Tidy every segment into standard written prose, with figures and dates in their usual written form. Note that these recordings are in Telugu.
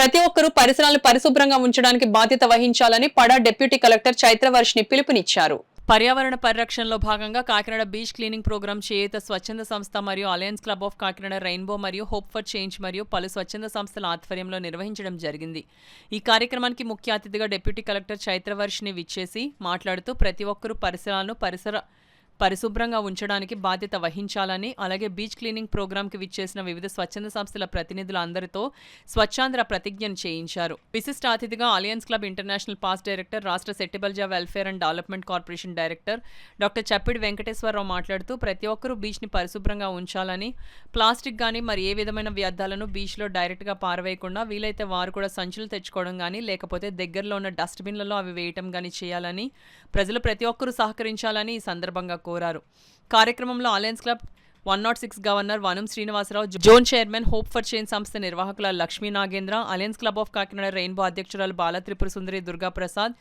ప్రతి ఒక్కరూ పరిసరాలను పరిశుభ్రంగా ఉంచడానికి బాధ్యత వహించాలని పడా డిప్యూటీ కలెక్టర్ చైత్రవర్షిని పిలుపునిచ్చారు. పర్యావరణ పరిరక్షణలో భాగంగా కాకినాడ బీచ్ క్లీనింగ్ ప్రోగ్రాం చేయూత స్వచ్ఛంద సంస్థ మరియు alliance club of Kakinada rainbow మరియు హోప్ ఫర్ చేంజ్ మరియు పలు స్వచ్ఛంద సంస్థల ఆధ్వర్యంలో నిర్వహించడం జరిగింది. ఈ కార్యక్రమానికి ముఖ్య అతిథిగా డిప్యూటీ కలెక్టర్ చైత్రవర్షిని విచ్చేసి మాట్లాడుతూ ప్రతి ఒక్కరూ పరిసరాలను పరిశుభ్రంగా ఉంచడానికి బాధ్యత వహించాలని, అలాగే బీచ్ క్లీనింగ్ ప్రోగ్రాంకి విచ్చేసిన వివిధ స్వచ్ఛంద సంస్థల ప్రతినిధుల అందరితో స్వచ్ఛాంధ్ర ప్రతిజ్ఞను చేయించారు. విశిష్ట అతిథిగా alliance club international past director, రాష్ట్ర Settibalija welfare and development corporation director doctor Chappidi Venkateswara Rao మాట్లాడుతూ ప్రతి ఒక్కరూ బీచ్ని పరిశుభ్రంగా ఉంచాలని, ప్లాస్టిక్ కానీ మరి ఏ విధమైన వ్యర్థాలను బీచ్లో డైరెక్ట్గా పారవేయకుండా వీలైతే వారు కూడా సంచులు తెచ్చుకోవడం కానీ లేకపోతే దగ్గరలో ఉన్న డస్ట్బిన్లలో అవి వేయటం కానీ చేయాలని, ప్రజలు ప్రతి ఒక్కరూ సహకరించాలని ఈ సందర్భంగా కోరారు. కార్యక్రమంలో alliance club 106 governor Vanam Srinivasarao, zone chairman, hope for change సంస్థ నిర్వాహకుల Lakshmi Nagendra, alliance club of Kakinada rainbow అధ్యక్షురాలు బాల త్రిపుర సుందరి దుర్గా ప్రసాద్,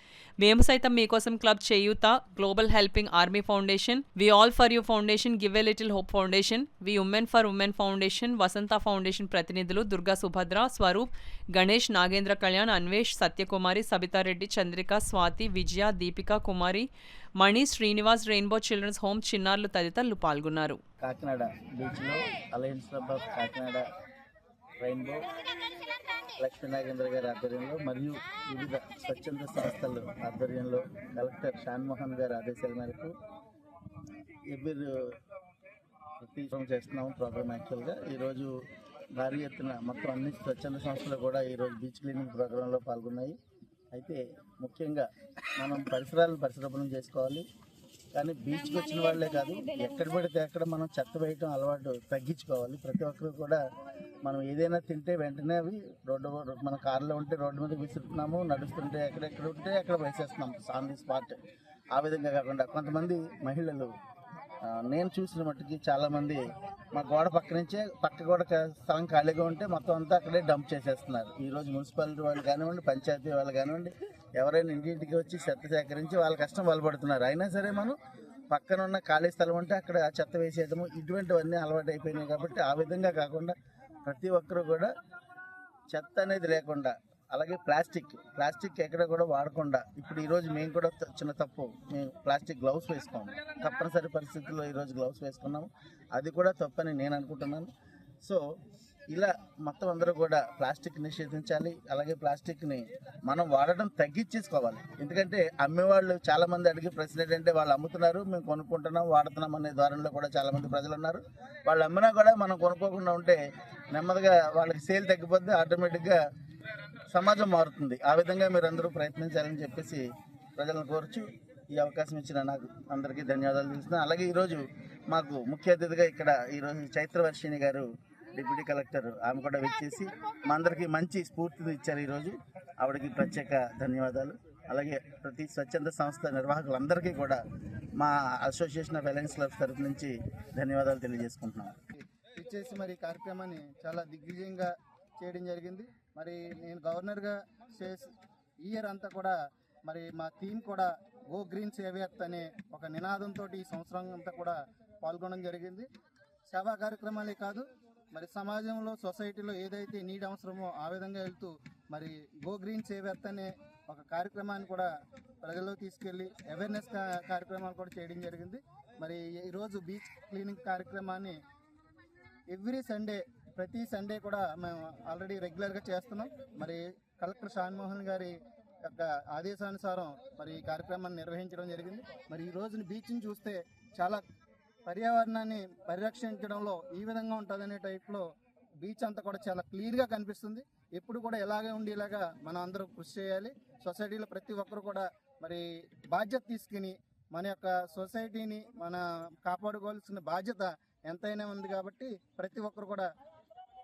మేము సైతం Meekosam club Cheyutha, global helping army foundation, we all for you foundation, give a little hope foundation, we women for women foundation, Vasantha foundation ప్రతినిధులు Durga Subhadra, Swaroop, Ganesh, Nagendra Kalyan, Anvesh, Satyakumari, Sabitha Reddy, Chandrika, Swathi, Vijaya, Deepika, Kumari, Mani, Srinivas, rainbow children's home చిన్నారులు తదితరులు పాల్గొన్నారు. కాకినాడ బీచ్లో alliance club of Kakinada rainbow Lakshmi Nagendra గారి ఆధ్వర్యంలో మరియు వివిధ స్వచ్ఛంద సంస్థల ఆధ్వర్యంలో కలెక్టర్ షాన్మోహన్ గారి ఆదేశాల మేరకు ప్రతి చేస్తున్నాము ప్రోగ్రామ్. యాక్చువల్గా ఈరోజు భారీ ఎత్తున మొత్తం అన్ని స్వచ్ఛంద సంస్థలు కూడా ఈరోజు బీచ్ క్లీనింగ్ ప్రోగ్రాంలో పాల్గొన్నాయి. అయితే ముఖ్యంగా మనం పరిసరాలను పరిశుభ్రం చేసుకోవాలి. కానీ బీచ్కి వచ్చిన వాళ్ళే కాదు, ఎక్కడ పడితే అక్కడ మనం చెత్త వేయటం అలవాటు తగ్గించుకోవాలి. ప్రతి ఒక్కరు కూడా మనం ఏదైనా తింటే వెంటనే అవి మన కారులో ఉంటే రోడ్డు మీద విసురుతున్నాము, నడుస్తుంటే ఎక్కడెక్కడ ఉంటే అక్కడ వేసేస్తున్నాం ఆన్ ది స్పాట్. ఆ విధంగా కాకుండా కొంతమంది మహిళలు, నేను చూసిన మట్టుకి చాలామంది మా గోడ పక్క నుంచే పక్క గోడ స్థలం ఖాళీగా ఉంటే మొత్తం అంతా అక్కడే డంప్ చేసేస్తున్నారు. ఈరోజు మున్సిపాలిటీ వాళ్ళు కానివ్వండి, పంచాయతీ వాళ్ళు కానివ్వండి, ఎవరైనా ఇంటింటికి వచ్చి చెత్త సేకరించి వాళ్ళ కష్టం వాళ్ళు పడుతున్నారు. అయినా సరే మనం పక్కన ఉన్న ఖాళీ స్థలం ఉంటే అక్కడ చెత్త వేసేయడము ఇటువంటివన్నీ అలవాటు అయిపోయినాయి. కాబట్టి ఆ విధంగా కాకుండా ప్రతి ఒక్కరూ కూడా చెత్త అనేది లేకుండా, అలాగే ప్లాస్టిక్ ఎక్కడ కూడా వాడకుండా, ఇప్పుడు ఈరోజు మేము కూడా చిన్న తప్పు, మేము ప్లాస్టిక్ గ్లౌస్ వేసుకోము, తప్పనిసరి పరిస్థితుల్లో ఈరోజు గ్లౌస్ వేసుకున్నాము, అది కూడా తప్పని నేను అనుకుంటున్నాను. సో ఇలా మొత్తం అందరూ కూడా ప్లాస్టిక్ నిషేధించాలి. అలాగే ప్లాస్టిక్ని మనం వాడడం తగ్గించేసుకోవాలి. ఎందుకంటే అమ్మేవాళ్ళు చాలామంది అడిగే ప్రశ్న ఏంటంటే వాళ్ళు అమ్ముతున్నారు, మేము కొనుక్కుంటున్నాం, వాడుతున్నాం అనే ధోరణిలో కూడా చాలామంది ప్రజలు ఉన్నారు. వాళ్ళు అమ్మినా కూడా మనం కొనుక్కోకుండా ఉంటే నెమ్మదిగా వాళ్ళకి సేల్ తగ్గిపోతే ఆటోమేటిక్గా సమాజం మారుతుంది. ఆ విధంగా మీరు అందరూ ప్రయత్నించాలని చెప్పేసి ప్రజలను కోరుచు ఈ అవకాశం ఇచ్చిన నాకు అందరికీ ధన్యవాదాలు తెలుస్తున్నాను. అలాగే ఈరోజు మాకు ముఖ్య అతిథిగా ఇక్కడ ఈరోజు చైత్రవర్షిని గారు డిప్యూటీ కలెక్టర్, ఆమె కూడా వచ్చేసి మా అందరికీ మంచి స్ఫూర్తిని ఇచ్చారు. ఈరోజు ఆవిడకి ప్రత్యేక ధన్యవాదాలు. అలాగే ప్రతి స్వచ్ఛంద సంస్థ నిర్వాహకులందరికీ కూడా మా అసోసియేషన్ ఆఫ్ అలయన్స్ క్లబ్స్ తరఫు నుంచి ధన్యవాదాలు తెలియజేసుకుంటున్నాను. ఇచ్చేసి మరి ఈ కార్యక్రమాన్ని చాలా దిగ్విజయంగా చేయడం జరిగింది. మరి నేను గవర్నర్గా ఇయర్ అంతా కూడా మరి మా థీమ్ కూడా గో గ్రీన్ సేవ్యత్ అనే ఒక నినాదంతో ఈ సంవత్సరం అంతా కూడా పాల్గొనడం జరిగింది. సేవా కార్యక్రమాలే కాదు, మరి సమాజంలో సొసైటీలో ఏదైతే నీడ్ అవసరమో ఆ విధంగా వెళ్తూ మరి గో గ్రీన్ సేవ్యత్ అనే ఒక కార్యక్రమాన్ని కూడా ప్రజల్లో తీసుకెళ్ళి అవేర్నెస్ కార్యక్రమాలు కూడా చేయడం జరిగింది. మరి ఈరోజు బీచ్ క్లీనింగ్ కార్యక్రమాన్ని ఎవ్రీ సండే, ప్రతి సండే కూడా మేము ఆల్రెడీ రెగ్యులర్గా చేస్తున్నాం. మరి కలెక్టర్ షాన్మోహన్ గారి యొక్క ఆదేశానుసారం మరి ఈ కార్యక్రమాన్ని నిర్వహించడం జరిగింది. మరి ఈ రోజున బీచ్ని చూస్తే చాలా పర్యావరణాన్ని పరిరక్షించడంలో ఈ విధంగా ఉంటుందనే టైప్లో బీచ్ అంతా కూడా చాలా క్లియర్గా కనిపిస్తుంది. ఎప్పుడు కూడా ఇలాగే ఉండేలాగా మనం అందరూ కృషి చేయాలి. సొసైటీలో ప్రతి ఒక్కరు కూడా మరి బాధ్యత తీసుకుని మన యొక్క సొసైటీని మన కాపాడుకోవాల్సిన బాధ్యత ఎంతైనా ఉంది. కాబట్టి ప్రతి ఒక్కరు కూడా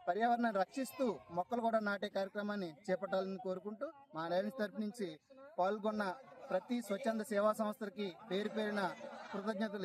పర్యావరణాన్ని రక్షిస్తూ మొక్కలు కూడా నాటే కార్యక్రమాన్ని చేపట్టాలని కోరుకుంటూ మా అలయన్స్ తరఫు నుంచి పాల్గొన్న ప్రతి స్వచ్ఛంద సేవా సంస్థలకి పేరు పేరున కృతజ్ఞతలు.